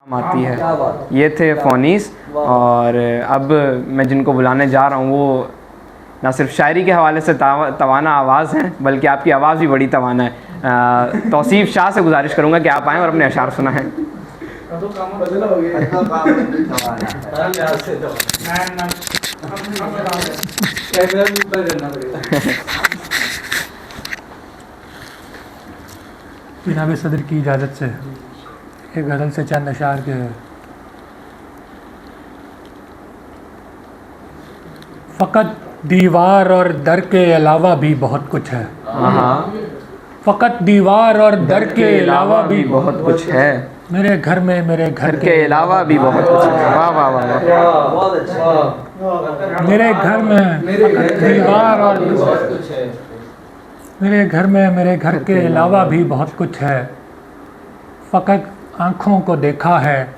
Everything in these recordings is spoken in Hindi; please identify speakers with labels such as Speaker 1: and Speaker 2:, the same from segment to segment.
Speaker 1: आती है। ये थे फ़ोनीस, और अब मैं जिनको बुलाने जा रहा हूँ वो ना सिर्फ शायरी के हवाले से तवाना आवाज़ हैं, बल्कि आपकी आवाज़ भी बड़ी तवाना है। तौसीफ़ शाह से गुजारिश करूँगा कि आप आएँ और अपने अशार सुनाएं।
Speaker 2: जनाब सदर की इजाज़त से एक गज़ल से चंद अशार के। फ़कत दीवार और दर के अलावा भी बहुत कुछ है। फ़कत दीवार और दर के अलावा भी बहुत कुछ है। मेरे घर में मेरे घर के
Speaker 1: अलावा भी बहुत कुछ है। वाह वाह वाह
Speaker 3: बहुत अच्छा।
Speaker 2: मेरे घर में दीवार और मेरे घर में मेरे घर के अलावा भी बहुत कुछ है। फ़कत आँखों को देखा है,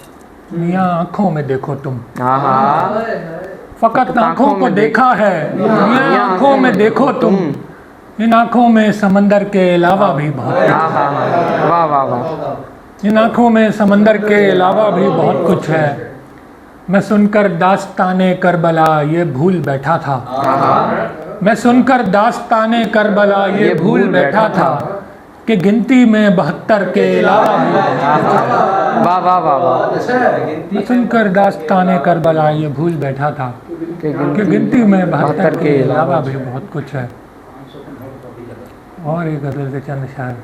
Speaker 2: मियाँ आँखों में देखो तुम। फ़कत आँखों को देखा है, मियाँ आँखों में देखो तुम। इन आँखों में समंदर के अलावा भी बहुत कुछ है।
Speaker 1: वाह वाह वाह।
Speaker 2: इन आँखों में समंदर के अलावा भी बहुत कुछ है। मैं सुनकर दास्ताने करबला ये भूल बैठा था। मैं सुनकर दास्ताने करबला ये भूल बैठा था कि गिनती में 72 के अलावा भी बहुत कुछ है।
Speaker 1: वाह वाह वाह वाह।
Speaker 2: मैं सुनकर दास्ताने करबला ये भूल बैठा था कि गिनती में 72 के अलावा भी बहुत कुछ है। और एक गज़ल से चंद शायर।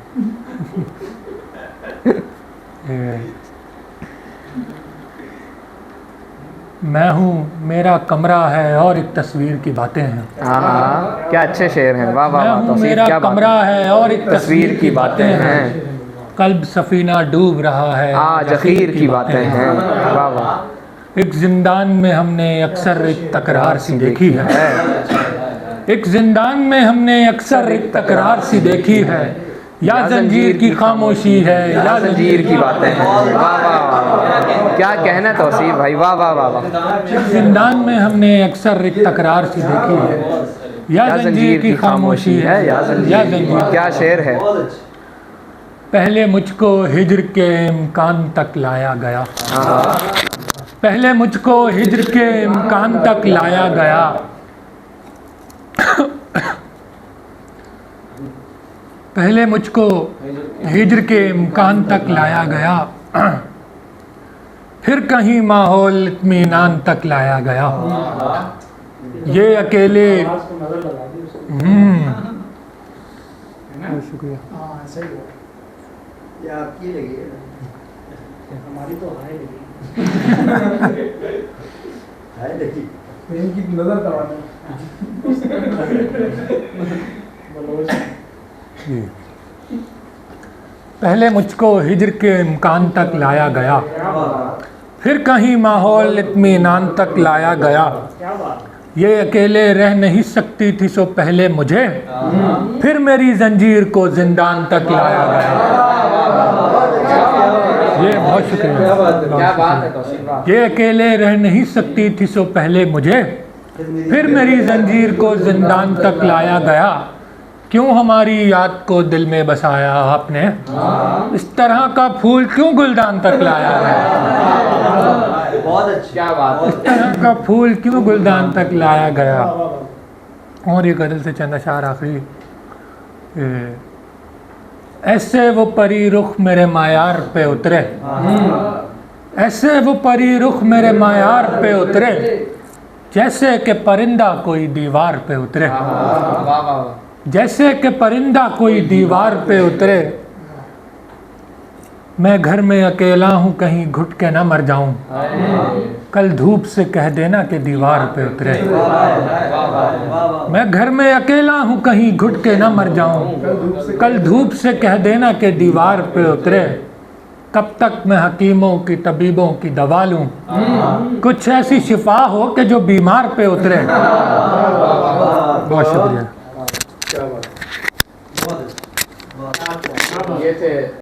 Speaker 2: मैं हूँ, मेरा कमरा है और एक तस्वीर की बातें हैं।
Speaker 1: क्या अच्छे शेर हैं। वाह वाह
Speaker 2: मैं
Speaker 1: वाह।
Speaker 2: हूँ, मेरा कमरा है और एक तस्वीर की बातें हैं। कल्ब सफीना डूब रहा है,
Speaker 1: आज अखीर की बातें हैं। वाह वाह।
Speaker 2: एक जिंदान में हमने अक्सर एक तकरार सी देखी है। एक जिंदान में हमने अक्सर एक तकरार सी देखी है। या जंजीर की खामोशी है या
Speaker 1: जंजीर की बातें हैं। वाह वाह वाह। क्या कहना तौसीफ भाई। वाह वाह वाह वाह।
Speaker 2: जिंदान में हमने अक्सर एक तकरार सी देखी है। या जंजीर की खामोशी है या जंजीर।
Speaker 1: क्या शेर है।
Speaker 2: पहले मुझको हिज्र के इम्कान तक लाया गया। पहले मुझको हिज्र के इम्कान तक लाया गया। पहले मुझको हिज्र के इम्कान तक लाया गया। फिर कहीं माहौल इत्मीनान तक लाया गया। ये अकेले शुक्रिया।
Speaker 3: ये आपकी लगी है, हमारी तो हाय लगी। हाय लगी। इनकी नजर दबाना।
Speaker 2: पहले मुझको हिज्र के इम्कान तक लाया गया। फिर कहीं माहौल इत्मीनान तक लाया गया। ये अकेले रह नहीं सकती थी सो पहले मुझे। फिर मेरी जंजीर को जिंदान तक लाया गया। ये बहुत शुक्रिया। ये अकेले रह नहीं सकती थी सो पहले मुझे। फिर मेरी जंजीर को जिंदान तक लाया गया। क्यों हमारी याद को दिल में बसाया आपने। इस तरह का फूल क्यों गुलदान तक लाया गया।
Speaker 3: बहुत अच्छा बात।
Speaker 2: इस तरह का फूल क्यों गुलदान तक लाया गया। और ये गज़ल से चंद अशार आखिरी। ऐसे वो परी रुख मेरे मायार पे उतरे। ऐसे वो परी रुख मेरे मायार पे उतरे। जैसे कि परिंदा कोई दीवार पे उतरे। जैसे कि परिंदा कोई दीवार पे उतरे। मैं घर में अकेला हूँ कहीं घुट के ना मर जाऊं। कल धूप से कह देना कि दीवार पे उतरे। मैं घर में अकेला हूँ कहीं घुट के ना मर जाऊं। कल धूप से कह देना कि दीवार पे उतरे। कब तक मैं हकीमों की तबीबों की दवा लूं। कुछ ऐसी शिफा हो कि जो बीमार पे उतरे। बहुत शुक्रिया।
Speaker 3: क्या बात। बहुत अच्छा।
Speaker 1: ये थे